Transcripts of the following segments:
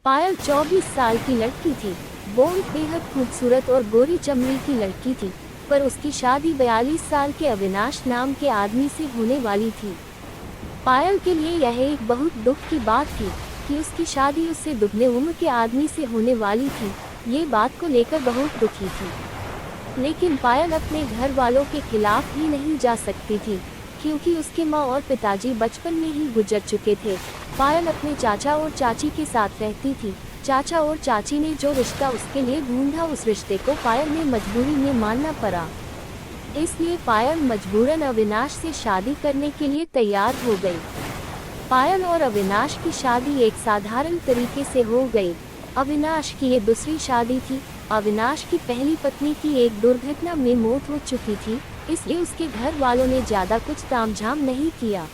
पायल 24 साल की लड़की थी। वो बेहद खूबसूरत और गोरी चमड़ी की लड़की थी, पर उसकी शादी 42 साल के अविनाश नाम के आदमी से होने वाली थी। पायल के लिए यह एक बहुत दुख की बात थी कि उसकी शादी उससे दुगने उम्र के आदमी से होने वाली थी। ये बात को लेकर बहुत दुखी थी, लेकिन पायल अपने घर वालों के खिलाफ भी नहीं जा सकती थी, क्योंकि उसके माँ और पिताजी बचपन में ही गुजर चुके थे। पायल अपने चाचा और चाची के साथ रहती थी। चाचा और चाची ने जो रिश्ता उसके लिए ढूंढा, उस रिश्ते को पायल ने मजबूरी में मानना पड़ा। इसलिए पायल मजबूरन अविनाश से शादी करने के लिए तैयार हो गई। पायल और अविनाश की शादी एक साधारण तरीके से हो गई। अविनाश की ये दूसरी शादी थी। अविनाश की पहली पत्नी की एक दुर्घटना में मौत हो चुकी थी, इसलिए उसके घर वालों ने ज्यादा कुछ तामझाम नहीं किया।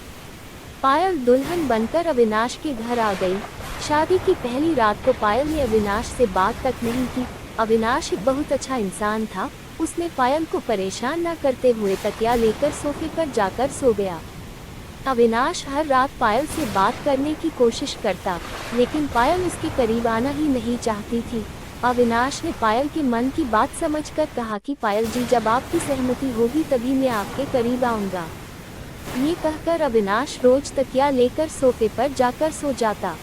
पायल दुल्हन बनकर अविनाश के घर आ गई। शादी की पहली रात को पायल ने अविनाश से बात तक नहीं की। अविनाश एक बहुत अच्छा इंसान था। उसने पायल को परेशान न करते हुए तकिया लेकर सोफे पर जाकर सो गया। अविनाश हर रात पायल से बात करने की कोशिश करता, लेकिन पायल उसके करीब आना ही नहीं चाहती थी। अविनाश ने पायल के मन की बात समझकर कहा कि पायल जी, जब आपकी सहमति होगी तभी मैं आपके करीब आऊँगा। ये कहकर अविनाश रोज तकिया लेकर सोफे पर जाकर सो जाता।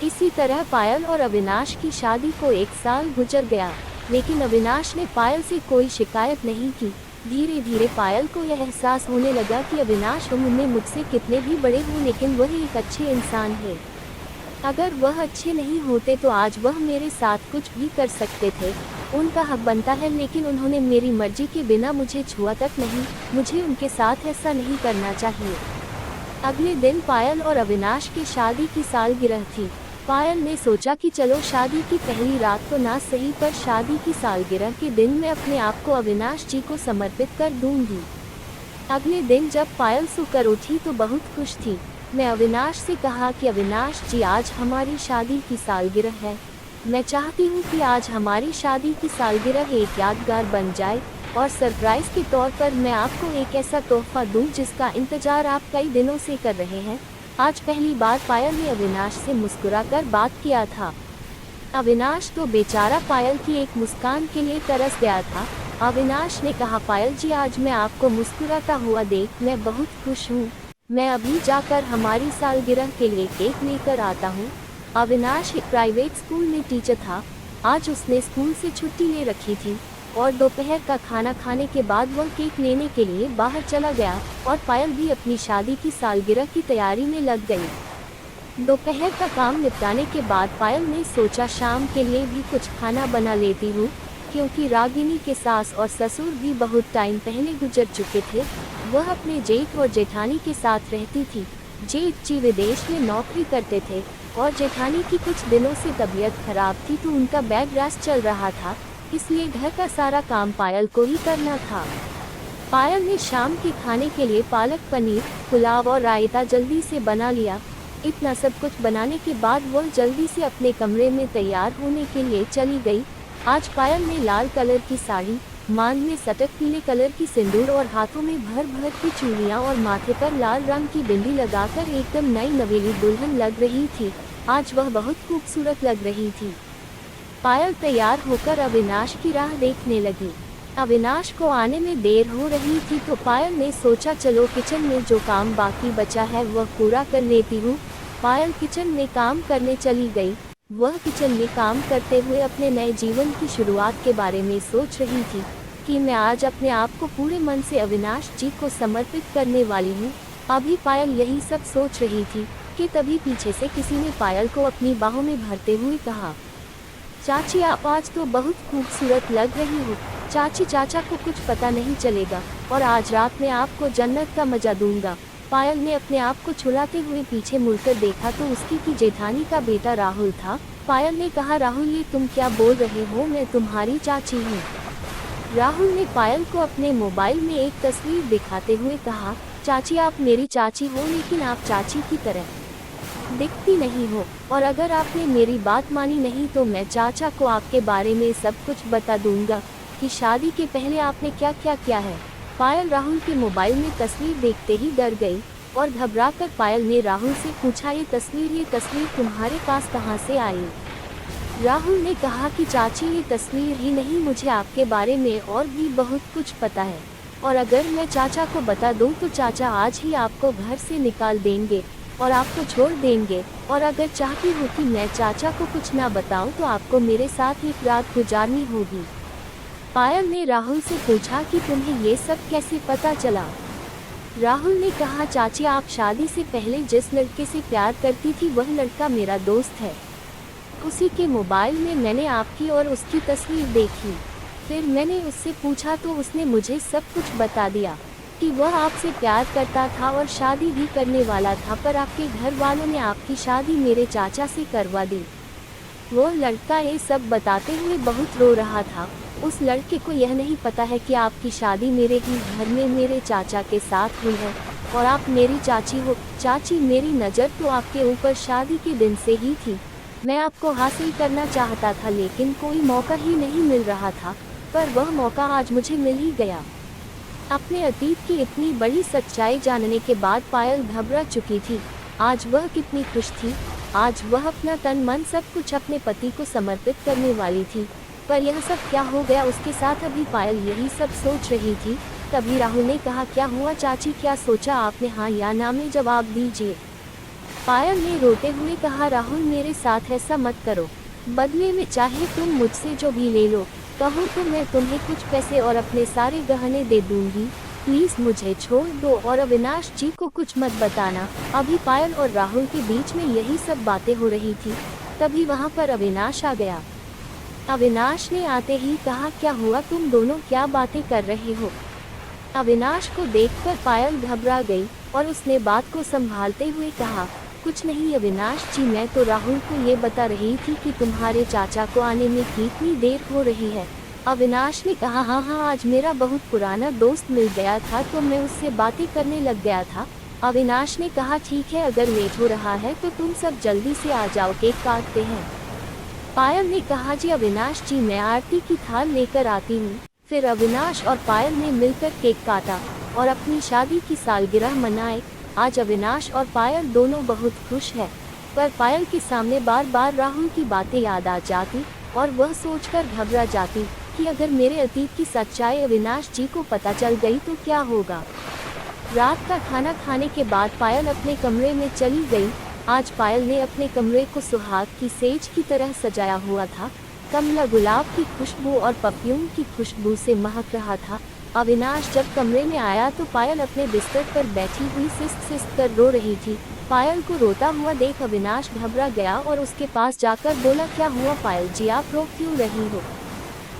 इसी तरह पायल और अविनाश की शादी को 1 साल गुजर गया, लेकिन अविनाश ने पायल से कोई शिकायत नहीं की। धीरे धीरे पायल को यह एहसास होने लगा कि अविनाश उम्र में मुझसे कितने भी बड़े हों, लेकिन वह एक अच्छे इंसान है। अगर वह अच्छे नहीं होते तो आज वह मेरे साथ कुछ भी कर सकते थे। उनका हक बनता है, लेकिन उन्होंने मेरी मर्जी के बिना मुझे छुआ तक नहीं। मुझे उनके साथ ऐसा नहीं करना चाहिए। अगले दिन पायल और अविनाश की शादी की सालगिरह थी। पायल ने सोचा कि चलो शादी की पहली रात तो ना सही, पर शादी की सालगिरह के दिन मैं अपने आप को अविनाश जी को समर्पित कर दूंगी। अगले दिन जब पायल सोकर उठी तो बहुत खुश थी। मैं अविनाश से कहा कि अविनाश जी, आज हमारी शादी की सालगिरह है। मैं चाहती हूँ कि आज हमारी शादी की सालगिरह एक यादगार बन जाए, और सरप्राइज के तौर पर मैं आपको एक ऐसा तोहफा दूँ जिसका इंतजार आप कई दिनों से कर रहे हैं। आज पहली बार पायल ने अविनाश से मुस्कुराकर बात किया था। अविनाश तो बेचारा पायल की एक मुस्कान के लिए तरस गया था। अविनाश ने कहा, पायल जी, आज मैं आपको मुस्कुराता हुआ देख मैं बहुत खुश हूँ। मैं अभी जाकर हमारी सालगिरह के लिए केक लेकर आता हूँ। अविनाश एक प्राइवेट स्कूल में टीचर था। आज उसने स्कूल से छुट्टी ले रखी थी और दोपहर का खाना खाने के बाद वह केक लेने के लिए बाहर चला गया, और पायल भी अपनी शादी की सालगिरह की तैयारी में लग गई। दोपहर का काम निपटाने के बाद पायल ने सोचा शाम के लिए भी कुछ खाना बना लेती हूँ, क्योंकि रागिनी के सास और ससुर भी बहुत टाइम पहले गुजर चुके थे। वह अपने जेठ और जेठानी के साथ रहती थी। जेठ जी विदेश में नौकरी करते थे और जेठानी की कुछ दिनों से तबीयत खराब थी, तो उनका बेड रेस्ट चल रहा था, इसलिए घर का सारा काम पायल को ही करना था। पायल ने शाम के खाने के लिए पालक पनीर, पुलाव और रायता जल्दी से बना लिया। इतना सब कुछ बनाने के बाद वह जल्दी से अपने कमरे में तैयार होने के लिए चली गई। आज पायल ने लाल कलर की साड़ी, मांग में सटक पीले कलर की सिंदूर और हाथों में भर भर की चूड़ियां और माथे पर लाल रंग की बिंदी लगाकर एकदम नई नवेली दुल्हन लग रही थी। आज वह बहुत खूबसूरत लग रही थी। पायल तैयार होकर अविनाश की राह देखने लगी। अविनाश को आने में देर हो रही थी, तो पायल ने सोचा चलो किचन में जो काम बाकी बचा है वह पूरा कर लेती हूँ। पायल किचन में काम करने चली गई। वह किचन में काम करते हुए अपने नए जीवन की शुरुआत के बारे में सोच रही थी कि मैं आज अपने आप को पूरे मन से अविनाश जी को समर्पित करने वाली हूँ। अभी पायल यही सब सोच रही थी कि तभी पीछे से किसी ने पायल को अपनी बाहों में भरते हुए कहा, चाची, आप आज तो बहुत खूबसूरत लग रही हो। चाची, चाचा को कुछ पता नहीं चलेगा और आज रात में आपको जन्नत का मजा दूंगा। पायल ने अपने आप को छुड़ाते हुए पीछे मुड़कर देखा तो उसकी की जेठानी का बेटा राहुल था। पायल ने कहा, राहुल, ये तुम क्या बोल रहे हो? मैं तुम्हारी चाची हूँ। राहुल ने पायल को अपने मोबाइल में एक तस्वीर दिखाते हुए कहा, चाची, आप मेरी चाची हो, लेकिन आप चाची की तरह दिखती नहीं हो, और अगर आपने मेरी बात मानी नहीं तो मैं चाचा को आपके बारे में सब कुछ बता दूंगा कि शादी के पहले आपने क्या क्या किया है। पायल राहुल के मोबाइल में तस्वीर देखते ही डर गई और घबराकर पायल ने राहुल से पूछा, ये तस्वीर तुम्हारे पास कहाँ से आई? राहुल ने कहा कि चाची ये तस्वीर ही नहीं, मुझे आपके बारे में और भी बहुत कुछ पता है, और अगर मैं चाचा को बता दूं तो चाचा आज ही आपको घर से निकाल देंगे और आपको छोड़ देंगे, और अगर चाहती हो कि मैं चाचा को कुछ ना बताऊं तो आपको मेरे साथ एक रात गुजारनी होगी। पायल ने राहुल से पूछा कि तुम्हें ये सब कैसे पता चला। राहुल ने कहा चाची आप शादी से पहले जिस लड़के से प्यार करती थी वह लड़का मेरा दोस्त है। उसी के मोबाइल में मैंने आपकी और उसकी तस्वीर देखी। फिर मैंने उससे पूछा तो उसने मुझे सब कुछ बता दिया कि वह आपसे प्यार करता था और शादी भी करने वाला था, पर आपके घर वालों ने आपकी शादी मेरे चाचा से करवा दी। वो लड़का ये सब बताते हुए बहुत रो रहा था। उस लड़के को यह नहीं पता है कि आपकी शादी मेरे ही घर में मेरे चाचा के साथ हुई है और आप मेरी चाची हो। चाची मेरी नज़र तो आपके ऊपर शादी के दिन से ही थी। मैं आपको हासिल करना चाहता था लेकिन कोई मौका ही नहीं मिल रहा था, पर वह मौका आज मुझे मिल ही गया। अपने अतीत की इतनी बड़ी सच्चाई जानने के बाद पायल घबरा चुकी थी। आज वह कितनी खुश थी। आज वह अपना तन मन सब कुछ अपने पति को समर्पित करने वाली थी, पर यह सब क्या हो गया उसके साथ। अभी पायल यही सब सोच रही थी, तभी राहुल ने कहा क्या हुआ चाची, क्या सोचा आपने, हाँ या ना में जवाब दीजिए। पायल ने रोते हुए कहा राहुल मेरे साथ ऐसा मत करो, बदले में चाहे तुम मुझसे जो भी ले लो, कहो तो मैं तुम्हें कुछ पैसे और अपने सारे गहने दे दूंगी, प्लीज मुझे छोड़ दो और अविनाश जी को कुछ मत बताना। अभी पायल और राहुल के बीच में यही सब बातें हो रही थी, तभी वहाँ पर अविनाश आ गया। अविनाश ने आते ही कहा क्या हुआ, तुम दोनों क्या बातें कर रहे हो। अविनाश को देखकर पायल घबरा गई और उसने बात को संभालते हुए कहा कुछ नहीं अविनाश जी, मैं तो राहुल को ये बता रही थी कि तुम्हारे चाचा को आने में कितनी देर हो रही है। अविनाश ने कहा हाँ, आज मेरा बहुत पुराना दोस्त मिल गया था तो मैं उससे बातें करने लग गया था। अविनाश ने कहा ठीक है, अगर लेट हो रहा है तो तुम सब जल्दी से आ जाओ, केक काटते हैं। पायल ने कहा जी अविनाश जी, मैं आरती की थाल लेकर आती हूँ। फिर अविनाश और पायल ने मिलकर केक काटा और अपनी शादी की सालगिरह मनाई। आज अविनाश और पायल दोनों बहुत खुश हैं, पर पायल के सामने बार बार राहुल की बातें याद आ जाती और वह सोचकर घबरा जाती कि अगर मेरे अतीत की सच्चाई अविनाश जी को पता चल गई तो क्या होगा। रात का खाना खाने के बाद पायल अपने कमरे में चली गई। आज पायल ने अपने कमरे को सुहाग की सेज की तरह सजाया हुआ था। कमला गुलाब की खुशबू और परफ्यूम की खुशबू से महक रहा था। अविनाश जब कमरे में आया तो पायल अपने बिस्तर पर बैठी हुई सिसक कर रो रही थी। पायल को रोता हुआ देख अविनाश घबरा गया और उसके पास जाकर बोला क्या हुआ पायल जी, आप रो क्यों रही हो।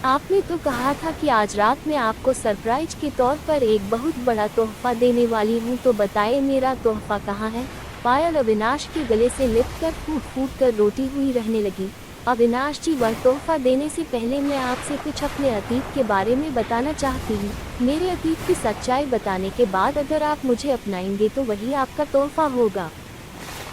आपने तो कहा था कि आज रात में आपको सरप्राइज के तौर पर एक बहुत बड़ा तोहफा देने वाली हूँ, तो बताइए मेरा तोहफा कहाँ है। पायल अविनाश के गले से लिपट कर फूट फूट कर रोती हुई रहने लगी। अविनाश जी, वह तोहफा देने से पहले मैं आपसे कुछ अपने अतीत के बारे में बताना चाहती हूँ। मेरे अतीत की सच्चाई बताने के बाद अगर आप मुझे अपनाएंगे तो वही आपका तोहफा होगा।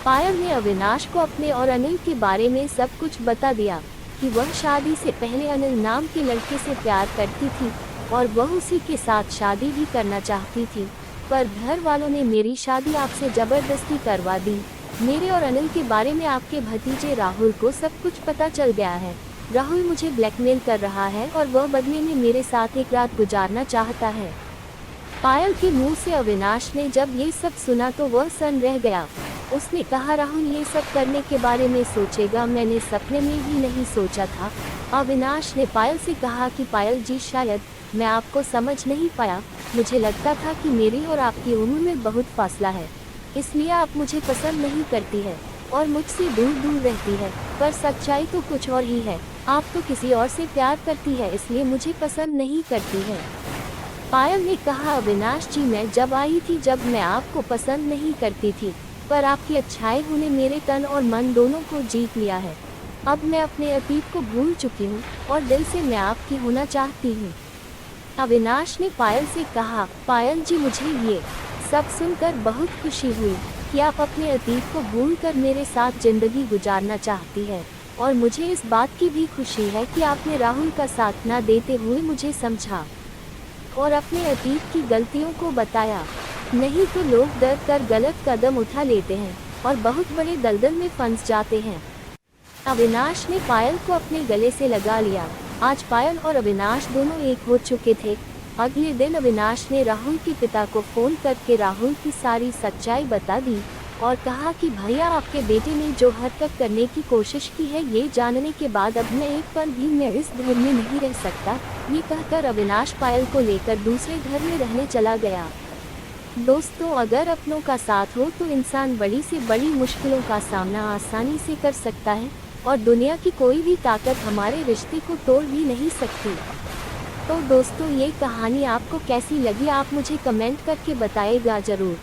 पायल ने अविनाश को अपने और अनिल के बारे में सब कुछ बता दिया कि वह शादी से पहले अनिल नाम के लड़के से प्यार करती थी और वह उसी के साथ शादी भी करना चाहती थी, पर घर वालों ने मेरी शादी आपसे जबरदस्ती करवा दी। मेरे और अनिल के बारे में आपके भतीजे राहुल को सब कुछ पता चल गया है। राहुल मुझे ब्लैकमेल कर रहा है और वह बदले में मेरे साथ एक रात गुजारना चाहता है। पायल के मुंह से अविनाश ने जब ये सब सुना तो वह सन रह गया। उसने कहा राहुल ये सब करने के बारे में सोचेगा, मैंने सपने में भी नहीं सोचा था। अविनाश ने पायल से कहा कि पायल जी, शायद मैं आपको समझ नहीं पाया। मुझे लगता था कि मेरी और आपकी उम्र में बहुत फासला है, इसलिए आप मुझे पसंद नहीं करती है और मुझसे दूर दूर रहती है, पर सच्चाई तो कुछ और ही है। आप तो किसी और से प्यार करती है, इसलिए मुझे पसंद नहीं करती है। पायल ने कहा अविनाश जी, मैं जब आई थी जब मैं आपको पसंद नहीं करती थी, पर आपकी अच्छाई ने मेरे तन और मन दोनों को जीत लिया है। अब मैं अपने अतीत को भूल चुकी हूँ और दिल से मैं आपकी होना चाहती हूँ। अविनाश ने पायल से कहा पायल जी, मुझे ये सब सुनकर बहुत खुशी हुई कि आप अपने अतीत को भूलकर मेरे साथ जिंदगी गुजारना चाहती है, और मुझे इस बात की भी खुशी है कि आपने राहुल का साथ न देते हुए मुझे समझा और अपने अतीत की गलतियों को बताया। नहीं तो लोग डर कर गलत कदम उठा लेते हैं और बहुत बड़े दलदल में फंस जाते हैं। अविनाश ने पायल को अपने गले से लगा लिया। आज पायल और अविनाश दोनों एक हो चुके थे। अगले दिन अविनाश ने राहुल के पिता को फोन करके राहुल की सारी सच्चाई बता दी और कहा कि भैया, आपके बेटे ने जो हरकत करने की कोशिश की है, ये जानने के बाद अब मैं एक पल भी मैं इस घर में नहीं रह सकता। ये कहकर अविनाश पायल को लेकर दूसरे घर में रहने चला गया। दोस्तों, अगर अपनों का साथ हो तो इंसान बड़ी से बड़ी मुश्किलों का सामना आसानी से कर सकता है और दुनिया की कोई भी ताकत हमारे रिश्ते को तोड़ भी नहीं सकती। तो दोस्तों, ये कहानी आपको कैसी लगी, आप मुझे कमेंट करके बताइएगा ज़रूर।